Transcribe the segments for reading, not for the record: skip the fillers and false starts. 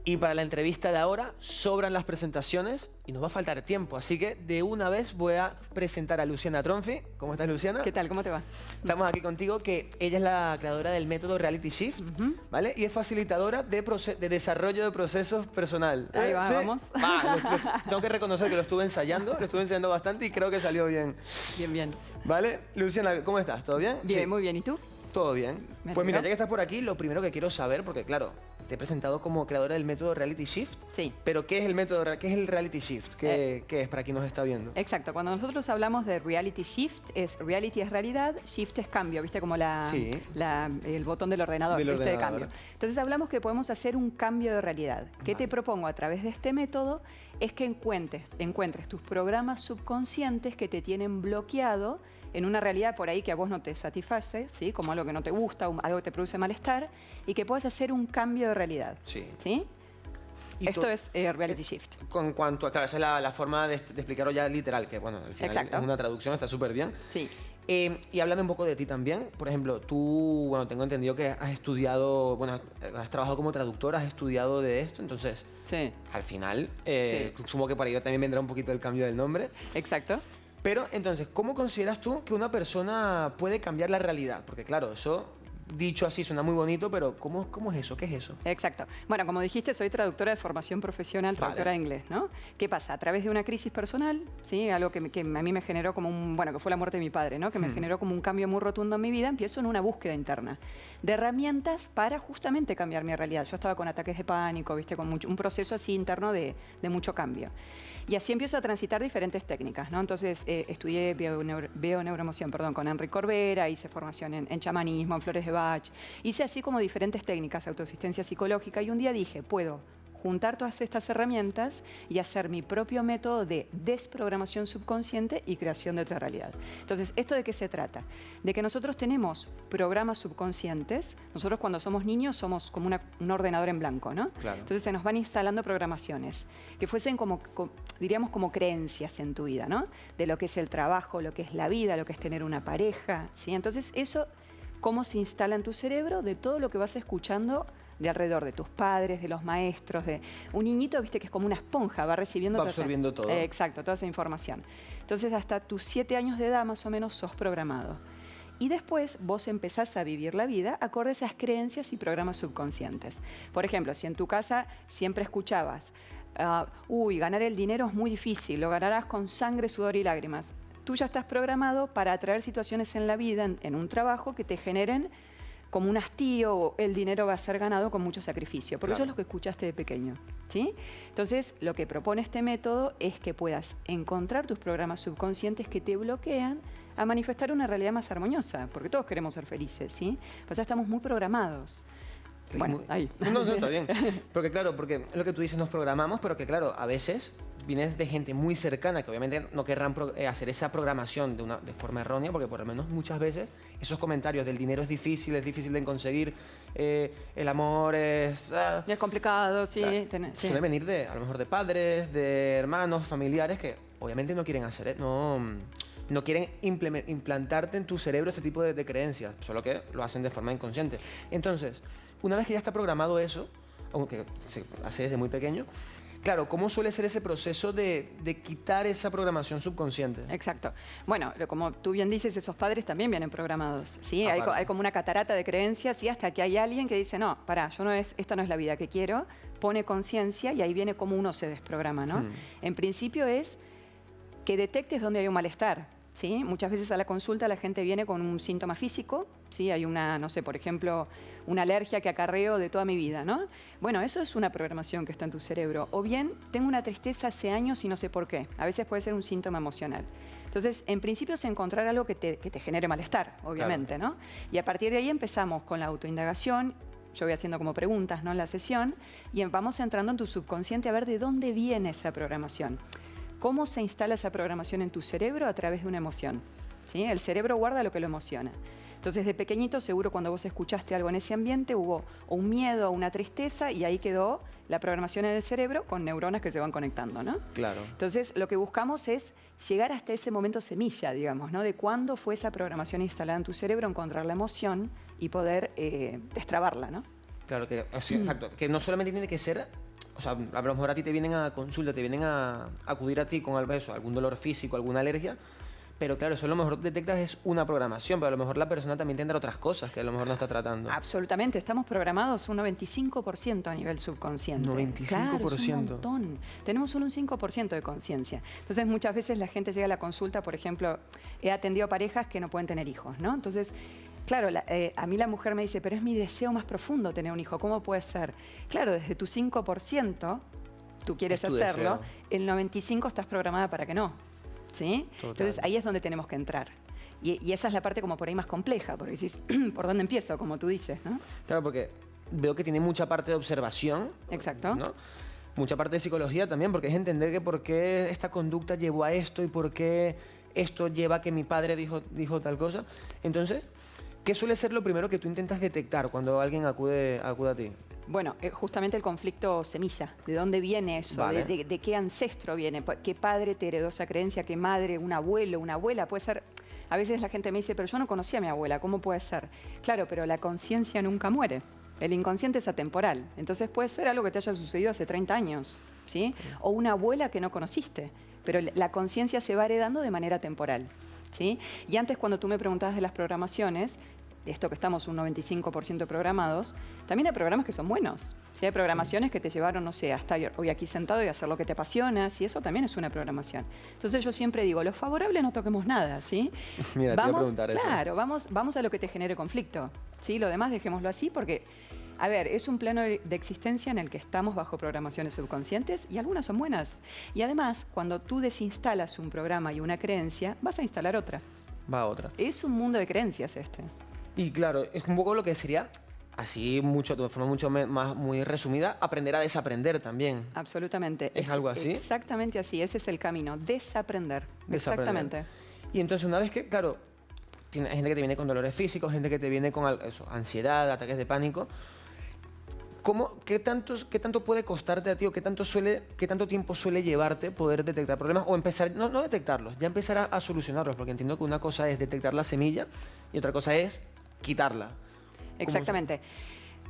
Y para la entrevista de ahora sobran las presentaciones y nos va a faltar tiempo. Así que de una vez voy a presentar a Luciana Tronfi. ¿Cómo estás, Luciana? ¿Qué tal? ¿Cómo te va? Estamos aquí contigo, que ella es la creadora del método Reality Shift, ¿vale? Y es facilitadora de desarrollo de procesos personal. Ahí va, ¿Sí? vamos. Tengo que reconocer que lo estuve ensayando bastante y creo que salió bien. Bien, bien. ¿Vale? Luciana, ¿cómo estás? ¿Todo bien? Bien, Sí. Muy bien. ¿Y tú? Todo bien. Me Pues mira, alegro. ya que estás por aquí, lo primero que quiero saber, porque claro, te he presentado como creadora del método Reality Shift. Sí. Pero ¿qué es el método, qué es el Reality Shift? ¿Qué es para quien nos está viendo? Exacto. Cuando nosotros hablamos de reality shift, reality es realidad, shift es cambio, ¿viste? Como Sí. el botón del ordenador, Del ¿viste? De ordenador. cambio. Entonces hablamos que podemos hacer un cambio de realidad. ¿Qué te propongo a través de este método? Es que encuentres tus programas subconscientes que te tienen bloqueado en una realidad por ahí que a vos no te satisface, ¿sí? Como algo que no te gusta, algo que te produce malestar, y que puedas hacer un cambio de realidad. Sí. ¿Sí? Y Esto es reality shift. Con cuanto a, claro, esa es la forma de explicarlo ya literal, que bueno, al final Exacto. es una traducción, está súper bien. Sí. Y háblame un poco de ti también. Por ejemplo, tú, bueno, tengo entendido que has estudiado, bueno, has trabajado como traductora, has estudiado de esto, entonces, Sí. al final, Sí. supongo que para ello también vendrá un poquito el cambio del nombre. Exacto. Pero, entonces, ¿cómo consideras tú que una persona puede cambiar la realidad? Porque, claro, eso, dicho así, suena muy bonito, pero ¿cómo es eso? ¿Qué es eso? Exacto. Bueno, como dijiste, soy traductora de formación profesional, traductora de inglés, ¿no? ¿Qué pasa? A través de una crisis personal, ¿sí? Algo que a mí me generó como que fue la muerte de mi padre, ¿no? Que me generó como un cambio muy rotundo en mi vida, empiezo en una búsqueda interna de herramientas para justamente cambiar mi realidad. Yo estaba con ataques de pánico, ¿viste? Con un proceso así interno de mucho cambio. Y así empiezo a transitar diferentes técnicas, ¿no? Entonces estudié bioneuroemoción, con Enrique Corbera, hice formación en chamanismo, en flores de Bach, hice así como diferentes técnicas, autoasistencia psicológica, y un día dije, puedo juntar todas estas herramientas y hacer mi propio método de desprogramación subconsciente y creación de otra realidad. Entonces, ¿esto de qué se trata? De que nosotros tenemos programas subconscientes. Nosotros cuando somos niños somos como un ordenador en blanco, ¿no? Claro. Entonces se nos van instalando programaciones que fuesen diríamos como creencias en tu vida, ¿no? De lo que es el trabajo, lo que es la vida, lo que es tener una pareja, ¿sí? Entonces eso, cómo se instala en tu cerebro de todo lo que vas escuchando de alrededor de tus padres, de los maestros, de un niñito, viste, que es como una esponja, va recibiendo Va absorbiendo todo. Exacto, toda esa información. Entonces, hasta tus 7 años de edad, más o menos, sos programado. Y después vos empezás a vivir la vida acorde a esas creencias y programas subconscientes. Por ejemplo, si en tu casa siempre escuchabas, ganar el dinero es muy difícil, lo ganarás con sangre, sudor y lágrimas. Tú ya estás programado para atraer situaciones en la vida, en un trabajo, que te generen como un hastío, o el dinero va a ser ganado con mucho sacrificio, porque Claro. eso es lo que escuchaste de pequeño, ¿sí? Entonces, lo que propone este método es que puedas encontrar tus programas subconscientes que te bloquean a manifestar una realidad más armoniosa, porque todos queremos ser felices, ¿sí? Pues ya estamos muy programados. Bueno, ahí. No, está bien. Porque claro, porque es lo que tú dices, nos programamos, pero que claro, a veces vienes de gente muy cercana que obviamente no querrán hacer esa programación de forma errónea, porque por lo menos muchas veces esos comentarios del dinero es difícil de conseguir, el amor es... Ya es complicado, sí. Claro, Sí. suele venir a lo mejor de padres, de hermanos, familiares que obviamente no quieren hacer, no quieren implantarte en tu cerebro ese tipo de creencias, solo que lo hacen de forma inconsciente. Entonces, una vez que ya está programado eso, aunque se hace desde muy pequeño, claro, ¿cómo suele ser ese proceso de quitar esa programación subconsciente? Exacto. Bueno, como tú bien dices, esos padres también vienen programados, ¿sí? Hay como una catarata de creencias, y hasta que hay alguien que dice, no, pará, esta no es la vida que quiero, pone conciencia y ahí viene cómo uno se desprograma, ¿no? En principio es que detectes dónde hay un malestar, ¿sí? Muchas veces a la consulta la gente viene con un síntoma físico, ¿sí? Hay no sé, por ejemplo, una alergia que acarreo de toda mi vida, ¿no? Bueno, eso es una programación que está en tu cerebro. O bien, tengo una tristeza hace años y no sé por qué. A veces puede ser un síntoma emocional. Entonces, en principio es encontrar algo que te genere malestar, obviamente, Claro. ¿no? Y a partir de ahí empezamos con la autoindagación. Yo voy haciendo como preguntas, ¿no?, en la sesión, y vamos entrando en tu subconsciente a ver de dónde viene esa programación. ¿Cómo se instala esa programación en tu cerebro? A través de una emoción, ¿sí? El cerebro guarda lo que lo emociona. Entonces, de pequeñito, seguro cuando vos escuchaste algo en ese ambiente, hubo o un miedo o una tristeza, y ahí quedó la programación en el cerebro con neuronas que se van conectando, ¿no? Claro. Entonces, lo que buscamos es llegar hasta ese momento semilla, digamos, ¿no? De cuándo fue esa programación instalada en tu cerebro, encontrar la emoción y poder destrabarla, ¿no? Claro, exacto. Que no solamente tiene que ser o sea, a lo mejor a ti te vienen a consulta, te vienen a acudir a ti con algún dolor físico, alguna alergia, pero claro, eso a lo mejor detectas es una programación, pero a lo mejor la persona también tendrá otras cosas que a lo mejor no está tratando. Absolutamente, estamos programados un 95% a nivel subconsciente. 95%. Claro, es un montón. Tenemos solo un 5% de conciencia. Entonces, muchas veces la gente llega a la consulta, por ejemplo, he atendido parejas que no pueden tener hijos, ¿no? Entonces, claro, a mí la mujer me dice, pero es mi deseo más profundo tener un hijo, ¿cómo puede ser? Claro, desde tu 5%, tú quieres hacerlo, el 95% estás programada para que no. ¿Sí? Entonces ahí es donde tenemos que entrar. Y esa es la parte como por ahí más compleja, porque decís, ¿por dónde empiezo? Como tú dices, ¿no? Claro, porque veo que tiene mucha parte de observación. Exacto. ¿No? Mucha parte de psicología también, porque es entender que por qué esta conducta llevó a esto y por qué esto lleva a que mi padre dijo tal cosa. Entonces, ¿qué suele ser lo primero que tú intentas detectar cuando alguien acude a ti? Bueno, justamente el conflicto semilla. ¿De dónde viene eso? Vale. ¿De qué ancestro viene? ¿Qué padre te heredó esa creencia? ¿Qué madre? ¿Un abuelo? ¿Una abuela? Puede ser... A veces la gente me dice, pero yo no conocía a mi abuela, ¿cómo puede ser? Claro, pero la conciencia nunca muere. El inconsciente es atemporal. Entonces puede ser algo que te haya sucedido hace 30 años, ¿sí? O una abuela que no conociste. Pero la conciencia se va heredando de manera temporal, ¿sí? Y antes, cuando tú me preguntabas de las programaciones, esto que estamos un 95% programados, también hay programas que son buenos. Si hay programaciones que te llevaron, no sé, a estar hoy aquí sentado y hacer lo que te apasiona, y eso también es una programación. Entonces yo siempre digo, lo favorable no toquemos nada, ¿sí? Mira, te iba a preguntar eso. Claro, vamos a lo que te genere conflicto, ¿sí? Lo demás dejémoslo así porque, a ver, es un plano de existencia en el que estamos bajo programaciones subconscientes y algunas son buenas. Y además, cuando tú desinstalas un programa y una creencia, vas a instalar otra. Va a otra. Es un mundo de creencias este. Y claro, es un poco lo que sería, así mucho, de forma mucho más muy resumida, aprender a desaprender también. Absolutamente. ¿Es algo así? Exactamente así, ese es el camino, desaprender. Exactamente. Y entonces una vez que, claro, hay gente que te viene con dolores físicos, gente que te viene con ansiedad, ataques de pánico, ¿qué tanto puede costarte a ti o qué tanto tiempo suele llevarte poder detectar problemas o empezar, no detectarlos, ya empezar a solucionarlos? Porque entiendo que una cosa es detectar la semilla y otra cosa es quitarla. Exactamente.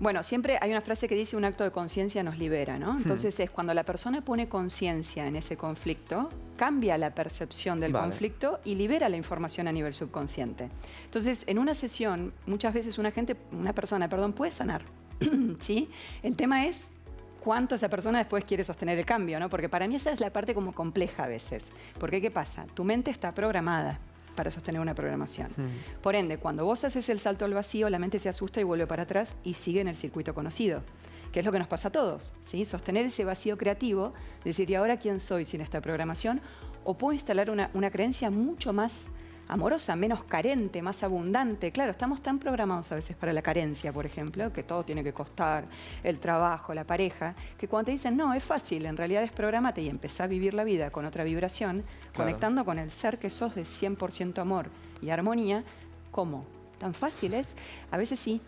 Bueno, siempre hay una frase que dice un acto de conciencia nos libera, ¿no? Entonces es cuando la persona pone conciencia en ese conflicto, cambia la percepción del conflicto y libera la información a nivel subconsciente. Entonces, en una sesión, muchas veces una persona puede sanar, ¿sí? El tema es cuánto esa persona después quiere sostener el cambio, ¿no? Porque para mí esa es la parte como compleja a veces. Porque, ¿qué pasa? Tu mente está programada para sostener una programación. Por ende, cuando vos haces el salto al vacío, la mente se asusta y vuelve para atrás y sigue en el circuito conocido, que es lo que nos pasa a todos, ¿sí? Sostener ese vacío creativo, decir, ¿y ahora quién soy sin esta programación? O puedo instalar una creencia mucho más amorosa, menos carente, más abundante. Claro, estamos tan programados a veces para la carencia, por ejemplo, que todo tiene que costar, el trabajo, la pareja, que cuando te dicen, no, es fácil, en realidad es programate y empezá a vivir la vida con otra vibración, conectando con el ser que sos de 100% amor y armonía. ¿Cómo? ¿Tan fácil es? A veces sí.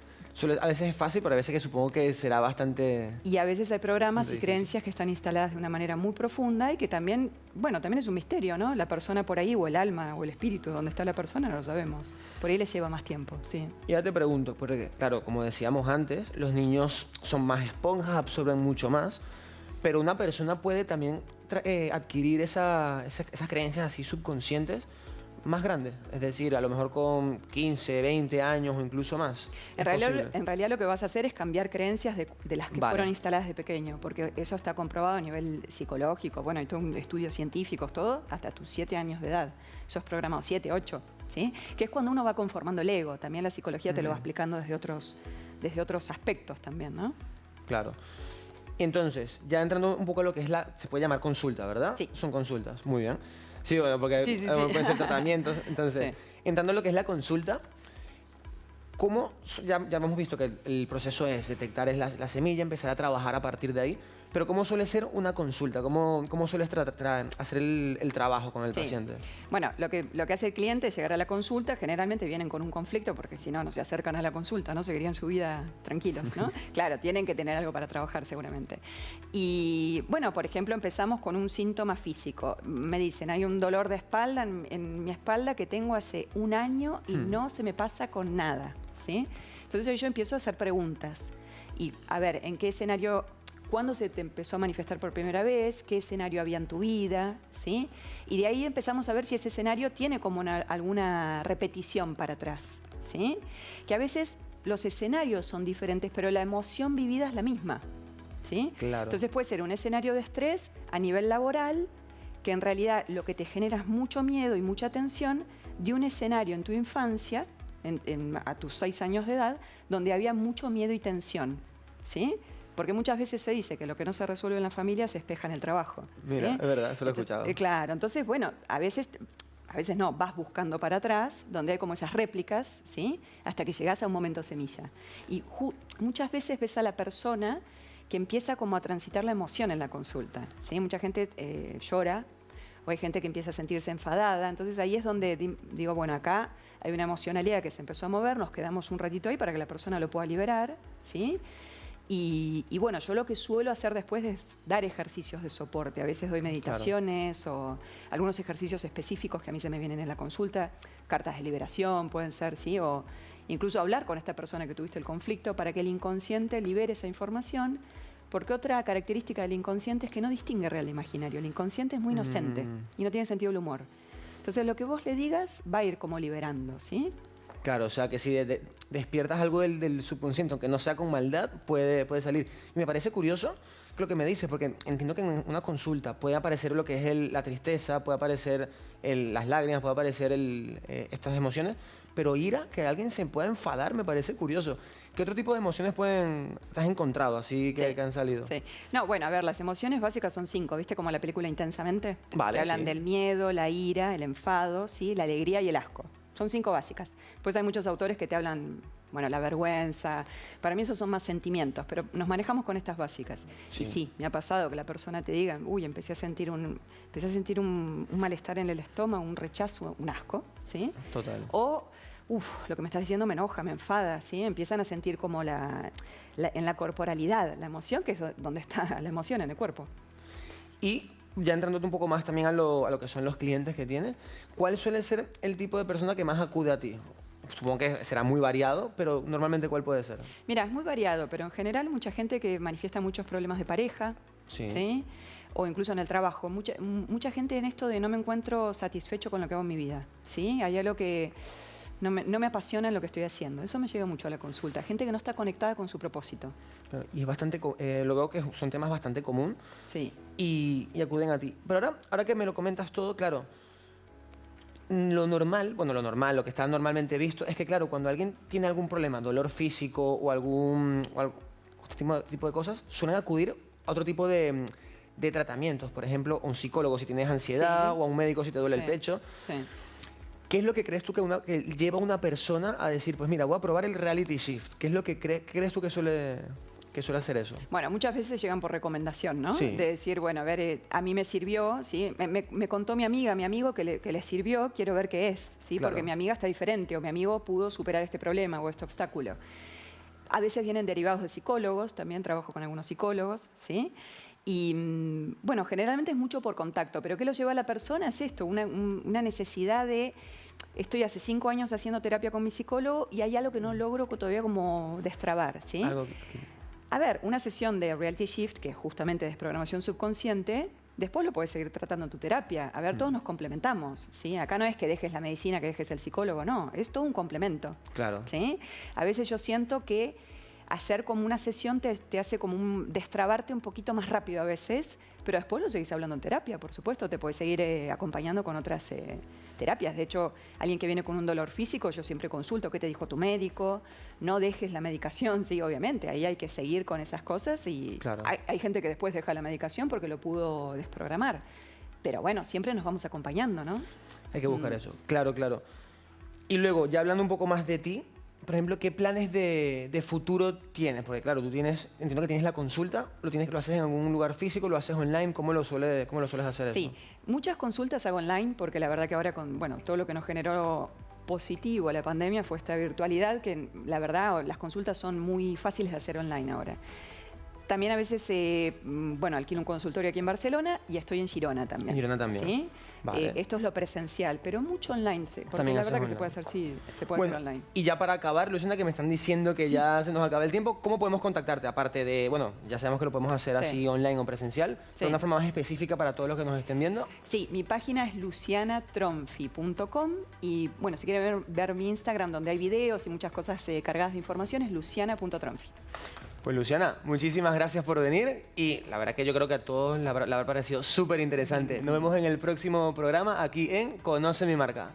A veces es fácil, pero a veces que supongo que será bastante... Y a veces hay programas difícil. Y creencias que están instaladas de una manera muy profunda y que también, bueno, también es un misterio, ¿no? La persona por ahí, o el alma, o el espíritu, donde está la persona, no lo sabemos. Por ahí les lleva más tiempo, sí. Y ahora te pregunto, porque claro, como decíamos antes, los niños son más esponjas, absorben mucho más, pero una persona puede también adquirir esas creencias así subconscientes más grandes, es decir, a lo mejor con 15, 20 años o incluso más. En realidad lo que vas a hacer es cambiar creencias de las que fueron instaladas de pequeño, porque eso está comprobado a nivel psicológico, bueno, hay todo un estudios científicos, todo, hasta tus 7 años de edad. Eso es programado, 7, 8, ¿sí? Que es cuando uno va conformando el ego. También la psicología te lo va explicando desde otros aspectos también, ¿no? Claro. Entonces, ya entrando un poco a lo que es se puede llamar consulta, ¿verdad? Sí. Son consultas, muy bien. Sí, bueno, porque pueden ser tratamientos. Entonces, entrando en lo que es la consulta, ¿cómo? Ya hemos visto que el proceso es detectar la semilla, empezar a trabajar a partir de ahí, pero ¿cómo suele ser una consulta? ¿Cómo sueles hacer el trabajo con el paciente? Bueno, lo que hace el cliente es llegar a la consulta, generalmente vienen con un conflicto, porque si no, no se acercan a la consulta, ¿no? Seguirían su vida tranquilos, ¿no? Claro, tienen que tener algo para trabajar seguramente. Y bueno, por ejemplo, empezamos con un síntoma físico. Me dicen, hay un dolor de espalda en mi espalda que tengo hace 1 año y no se me pasa con nada, ¿sí? Entonces yo empiezo a hacer preguntas. Y a ver, ¿en qué escenario cuándo se te empezó a manifestar por primera vez, qué escenario había en tu vida, ¿sí? Y de ahí empezamos a ver si ese escenario tiene como alguna repetición para atrás, ¿sí? Que a veces los escenarios son diferentes, pero la emoción vivida es la misma, ¿sí? Claro. Entonces puede ser un escenario de estrés a nivel laboral, que en realidad lo que te genera es mucho miedo y mucha tensión de un escenario en tu infancia, a tus 6 años de edad, donde había mucho miedo y tensión, ¿sí? Porque muchas veces se dice que lo que no se resuelve en la familia se espeja en el trabajo. Mira, ¿sí? es verdad, eso lo he escuchado. Claro, entonces, bueno, a veces no, vas buscando para atrás, donde hay como esas réplicas, ¿sí? Hasta que llegas a un momento semilla. Y muchas veces ves a la persona que empieza como a transitar la emoción en la consulta, ¿sí? Mucha gente llora, o hay gente que empieza a sentirse enfadada. Entonces ahí es donde digo, bueno, acá hay una emocionalidad que se empezó a mover, nos quedamos un ratito ahí para que la persona lo pueda liberar, ¿sí? Y bueno, yo lo que suelo hacer después es dar ejercicios de soporte. A veces doy meditaciones o algunos ejercicios específicos que a mí se me vienen en la consulta, cartas de liberación pueden ser, ¿sí? O incluso hablar con esta persona que tuviste el conflicto para que el inconsciente libere esa información. Porque otra característica del inconsciente es que no distingue real e imaginario. El inconsciente es muy inocente y no tiene sentido el humor. Entonces, lo que vos le digas va a ir como liberando, ¿sí? Claro, o sea que si despiertas algo del subconsciente, aunque no sea con maldad, puede salir. Y me parece curioso lo que me dices, porque entiendo que en una consulta puede aparecer lo que es la tristeza, puede aparecer las lágrimas, puede aparecer estas emociones, pero ira, que alguien se pueda enfadar, me parece curioso. ¿Qué otro tipo de emociones te has encontrado así que han salido? Sí. No, bueno, a ver, las emociones básicas son 5, ¿viste? Como la película Intensamente. Vale, que hablan del miedo, la ira, el enfado, ¿sí? La alegría y el asco. Son 5 básicas. Pues hay muchos autores que te hablan, bueno, la vergüenza. Para mí esos son más sentimientos, pero nos manejamos con estas básicas. Sí. Y sí, me ha pasado que la persona te diga, uy, empecé a sentir un malestar en el estómago, un rechazo, un asco, ¿sí? Total. O, lo que me estás diciendo me enoja, me enfada, ¿sí? Empiezan a sentir como en la corporalidad, la emoción, que es donde está la emoción en el cuerpo. Y ya entrándote un poco más también a lo que son los clientes que tienes, ¿cuál suele ser el tipo de persona que más acude a ti? Supongo que será muy variado, pero normalmente ¿cuál puede ser? Mira, es muy variado, pero en general mucha gente que manifiesta muchos problemas de pareja, ¿sí? O incluso en el trabajo. Mucha gente en esto de no me encuentro satisfecho con lo que hago en mi vida, ¿sí? Hay algo que no me apasiona en lo que estoy haciendo. Eso me llega mucho a la consulta. Gente que no está conectada con su propósito. Y es bastante, lo veo que son temas bastante común. Sí. Y acuden a ti. Pero ahora que me lo comentas todo, claro, lo normal, lo que está normalmente visto, es que, claro, cuando alguien tiene algún problema, dolor físico o algún tipo de cosas, suelen acudir a otro tipo de tratamientos. Por ejemplo, a un psicólogo si tienes ansiedad o a un médico si te duele el pecho. Sí. ¿Qué es lo que crees tú que lleva a una persona a decir, pues mira, voy a probar el reality shift? ¿Qué es lo que crees tú que suele hacer eso? Bueno, muchas veces llegan por recomendación, ¿no? Sí. De decir, bueno, a ver, a mí me sirvió, ¿sí? Me contó mi amigo que le sirvió, quiero ver qué es, ¿sí? Claro. Porque mi amiga está diferente o mi amigo pudo superar este problema o este obstáculo. A veces vienen derivados de psicólogos, también trabajo con algunos psicólogos, ¿sí? Y bueno, generalmente es mucho por contacto, pero ¿qué lo lleva a la persona? Es esto, una necesidad de, estoy hace 5 años haciendo terapia con mi psicólogo y hay algo que no logro todavía como destrabar, ¿sí? A ver, una sesión de Reality Shift, que es justamente desprogramación subconsciente, después lo puedes seguir tratando en tu terapia. A ver, todos nos complementamos, ¿sí? Acá no es que dejes la medicina, que dejes el psicólogo, no, es todo un complemento. Claro. ¿Sí? A veces yo siento que hacer como una sesión te hace como destrabarte un poquito más rápido a veces, pero después lo seguís hablando en terapia, por supuesto, te puedes seguir acompañando con otras terapias. De hecho, alguien que viene con un dolor físico, yo siempre consulto qué te dijo tu médico, no dejes la medicación, sí, obviamente, ahí hay que seguir con esas cosas y claro. hay gente que después deja la medicación porque lo pudo desprogramar. Pero bueno, siempre nos vamos acompañando, ¿no? Hay que buscar eso, claro, claro. Y luego, ya hablando un poco más de ti, por ejemplo, ¿qué planes de futuro tienes? Porque claro, entiendo que tienes la consulta, lo haces en algún lugar físico, lo haces online, ¿cómo lo sueles hacer eso? Sí, muchas consultas hago online porque la verdad que ahora con todo lo que nos generó positivo a la pandemia fue esta virtualidad que la verdad las consultas son muy fáciles de hacer online ahora. También a veces, bueno, alquilo un consultorio aquí en Barcelona y estoy en Girona también. En Girona también. ¿Sí? Vale. Esto es lo presencial, pero mucho online, porque También la haces verdad que online. se puede hacer, sí, se puede hacer online. Y ya para acabar, Luciana, que me están diciendo que ya se nos acaba el tiempo, ¿cómo podemos contactarte? Aparte de, bueno, ya sabemos que lo podemos hacer así online o presencial, pero de una forma más específica para todos los que nos estén viendo. Sí, mi página es lucianatronfi.com y, bueno, si quieren ver mi Instagram, donde hay videos y muchas cosas cargadas de información, es luciana.tronfi. Pues Luciana, muchísimas gracias por venir y la verdad que yo creo que a todos le habrá parecido súper interesante. Nos vemos en el próximo programa aquí en Conoce mi marca.